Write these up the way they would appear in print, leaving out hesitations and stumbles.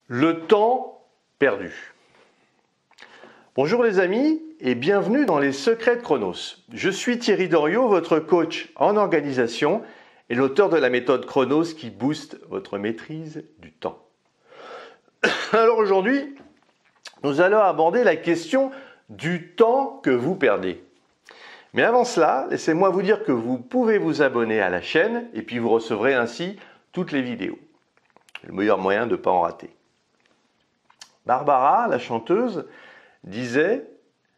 Le temps perdu. Bonjour les amis et bienvenue dans les secrets de Chronos. Je suis Thierry Doriot, votre coach en organisation et l'auteur de la méthode Chronos qui booste votre maîtrise du temps. Alors aujourd'hui, nous allons aborder la question du temps que vous perdez. Mais avant cela, laissez-moi vous dire que vous pouvez vous abonner à la chaîne et puis vous recevrez ainsi toutes les vidéos. Le meilleur moyen de ne pas en rater. Barbara, la chanteuse, disait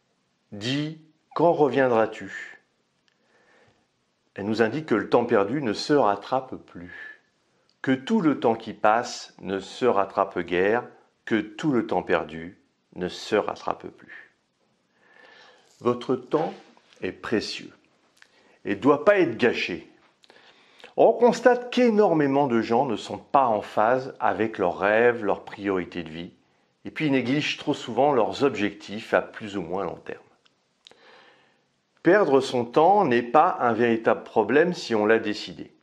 « Dis, quand reviendras-tu » Elle nous indique que le temps perdu ne se rattrape plus, que tout le temps qui passe ne se rattrape guère, que tout le temps perdu ne se rattrape plus. Votre temps est précieux et ne doit pas être gâché. On constate qu'énormément de gens ne sont pas en phase avec leurs rêves, leurs priorités de vie, et puis ils négligent trop souvent leurs objectifs à plus ou moins long terme. Perdre son temps n'est pas un véritable problème si on l'a décidé.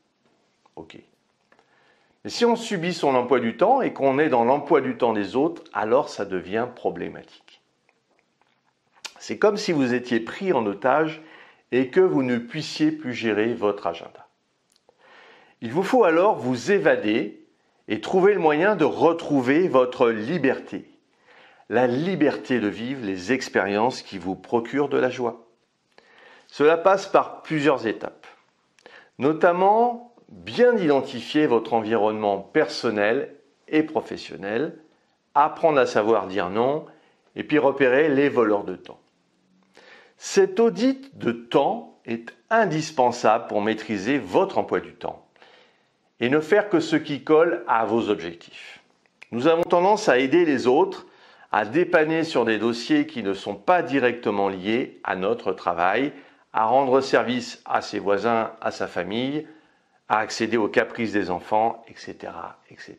Ok. Mais si on subit son emploi du temps et qu'on est dans l'emploi du temps des autres, alors ça devient problématique. C'est comme si vous étiez pris en otage et que vous ne puissiez plus gérer votre agenda. Il vous faut alors vous évader et trouver le moyen de retrouver votre liberté. La liberté de vivre les expériences qui vous procurent de la joie. Cela passe par plusieurs étapes. Notamment, bien identifier votre environnement personnel et professionnel, apprendre à savoir dire non, et puis repérer les voleurs de temps. Cet audit de temps est indispensable pour maîtriser votre emploi du temps et ne faire que ce qui colle à vos objectifs. Nous avons tendance à aider les autres à dépanner sur des dossiers qui ne sont pas directement liés à notre travail, à rendre service à ses voisins, à sa famille, à accéder aux caprices des enfants, etc., etc.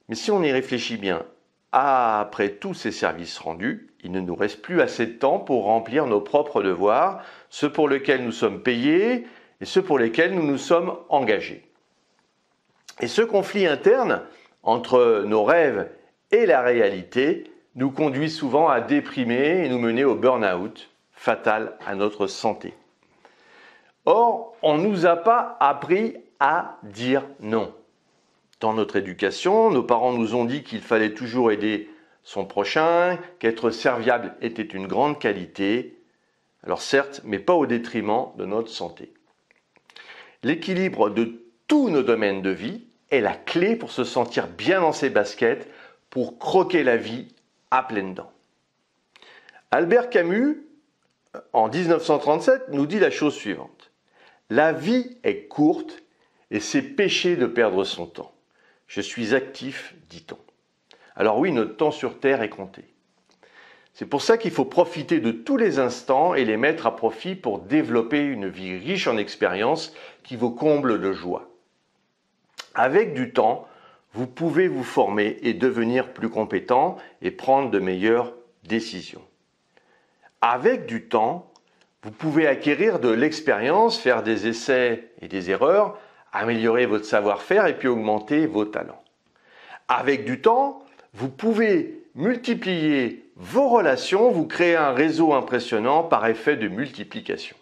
Mais si on y réfléchit bien, après tous ces services rendus, il ne nous reste plus assez de temps pour remplir nos propres devoirs, ceux pour lesquels nous sommes payés et ceux pour lesquels nous nous sommes engagés. Et ce conflit interne entre nos rêves et la réalité nous conduit souvent à déprimer et nous mener au burn-out, fatal à notre santé. Or, on ne nous a pas appris à dire non. Dans notre éducation, nos parents nous ont dit qu'il fallait toujours aider son prochain, qu'être serviable était une grande qualité. Alors certes, mais pas au détriment de notre santé. L'équilibre de tous nos domaines de vie est la clé pour se sentir bien dans ses baskets, pour croquer la vie à pleines dents. Albert Camus, en 1937, nous dit la chose suivante. La vie est courte et c'est péché de perdre son temps. Je suis actif, dit-on. Alors oui, notre temps sur Terre est compté. C'est pour ça qu'il faut profiter de tous les instants et les mettre à profit pour développer une vie riche en expériences qui vous comble de joie. Avec du temps, vous pouvez vous former et devenir plus compétent et prendre de meilleures décisions. Avec du temps, vous pouvez acquérir de l'expérience, faire des essais et des erreurs, améliorer votre savoir-faire et puis augmenter vos talents. Avec du temps, vous pouvez multiplier vos relations, vous créer un réseau impressionnant par effet de multiplication.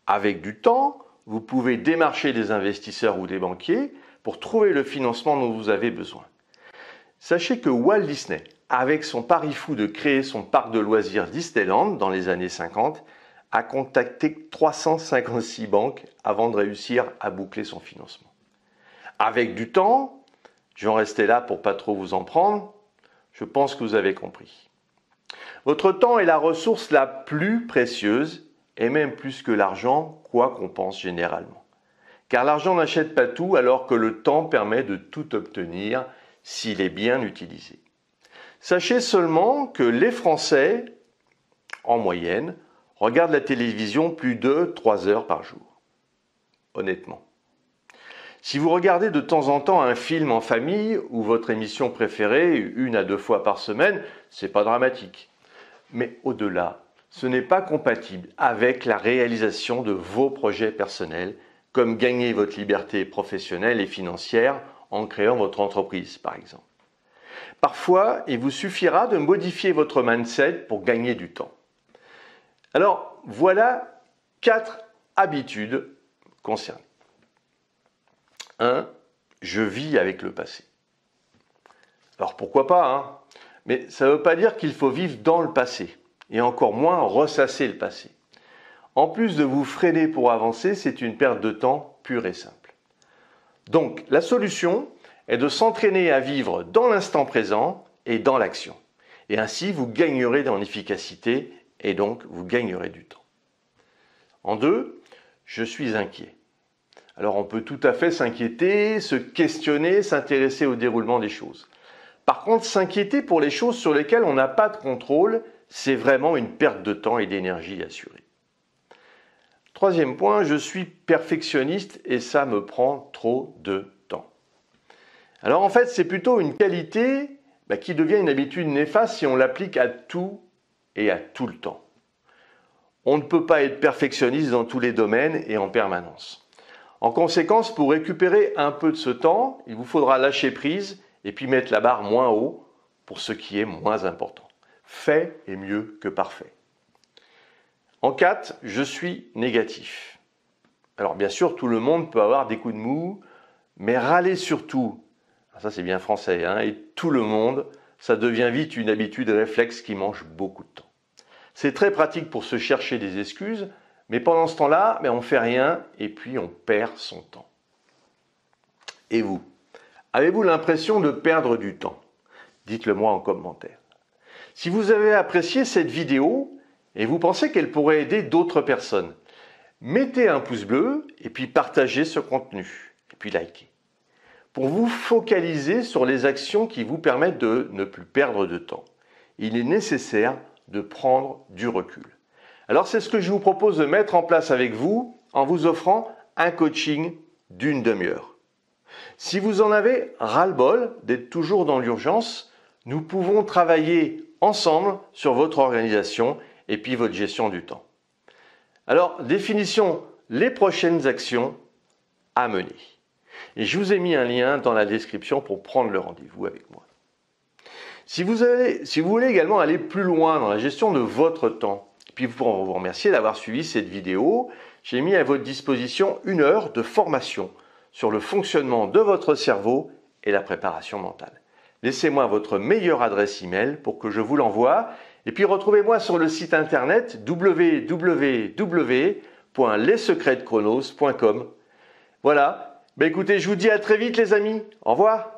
Avec du temps, vous pouvez démarcher des investisseurs ou des banquiers pour trouver le financement dont vous avez besoin. Sachez que Walt Disney, avec son pari fou de créer son parc de loisirs Disneyland dans les années 50, a contacté 356 banques avant de réussir à boucler son financement. Avec du temps, je vais en rester là pour pas trop vous en prendre, je pense que vous avez compris. Votre temps est la ressource la plus précieuse et même plus que l'argent, quoi qu'on pense généralement. Car l'argent n'achète pas tout alors que le temps permet de tout obtenir s'il est bien utilisé. Sachez seulement que les Français, en moyenne, regardent la télévision plus de 3 heures par jour. Honnêtement. Si vous regardez de temps en temps un film en famille ou votre émission préférée 1 à 2 fois par semaine, c'est pas dramatique. Mais au-delà, ce n'est pas compatible avec la réalisation de vos projets personnels, comme gagner votre liberté professionnelle et financière en créant votre entreprise, par exemple. Parfois, il vous suffira de modifier votre mindset pour gagner du temps. Alors, voilà 4 habitudes concernées. 1. Je vis avec le passé. Alors pourquoi pas, hein? Mais ça ne veut pas dire qu'il faut vivre dans le passé, et encore moins ressasser le passé. En plus de vous freiner pour avancer, c'est une perte de temps pure et simple. Donc, la solution est de s'entraîner à vivre dans l'instant présent et dans l'action. Et ainsi, vous gagnerez en efficacité et donc vous gagnerez du temps. En 2, je suis inquiet. Alors, on peut tout à fait s'inquiéter, se questionner, s'intéresser au déroulement des choses. Par contre, s'inquiéter pour les choses sur lesquelles on n'a pas de contrôle, c'est vraiment une perte de temps et d'énergie assurée. 3e point, je suis perfectionniste et ça me prend trop de temps. Alors en fait, c'est plutôt une qualité qui devient une habitude néfaste si on l'applique à tout et à tout le temps. On ne peut pas être perfectionniste dans tous les domaines et en permanence. En conséquence, pour récupérer un peu de ce temps, il vous faudra lâcher prise et puis mettre la barre moins haut pour ce qui est moins important. Fait est mieux que parfait. En 4, je suis négatif. Alors bien sûr, tout le monde peut avoir des coups de mou, mais râler surtout, ça c'est bien français, hein, et tout le monde, ça devient vite une habitude réflexe qui mange beaucoup de temps. C'est très pratique pour se chercher des excuses, mais pendant ce temps-là, on ne fait rien et puis on perd son temps. Et vous, avez-vous l'impression de perdre du temps? Dites-le moi en commentaire. Si vous avez apprécié cette vidéo et vous pensez qu'elle pourrait aider d'autres personnes, mettez un pouce bleu et puis partagez ce contenu et puis likez. Pour vous focaliser sur les actions qui vous permettent de ne plus perdre de temps, il est nécessaire de prendre du recul. Alors c'est ce que je vous propose de mettre en place avec vous en vous offrant un coaching d'1 demi-heure. Si vous en avez ras-le-bol d'être toujours dans l'urgence, nous pouvons travailler ensemble sur votre organisation et puis votre gestion du temps. Alors, définissons les prochaines actions à mener. Et je vous ai mis un lien dans la description pour prendre le rendez-vous avec moi. Si vous voulez également aller plus loin dans la gestion de votre temps, et puis pour vous remercier d'avoir suivi cette vidéo, j'ai mis à votre disposition 1 heure de formation sur le fonctionnement de votre cerveau et la préparation mentale. Laissez-moi votre meilleure adresse email pour que je vous l'envoie. Et puis retrouvez-moi sur le site internet www.lessecretsdechronos.com. Voilà. Écoutez, je vous dis à très vite les amis. Au revoir.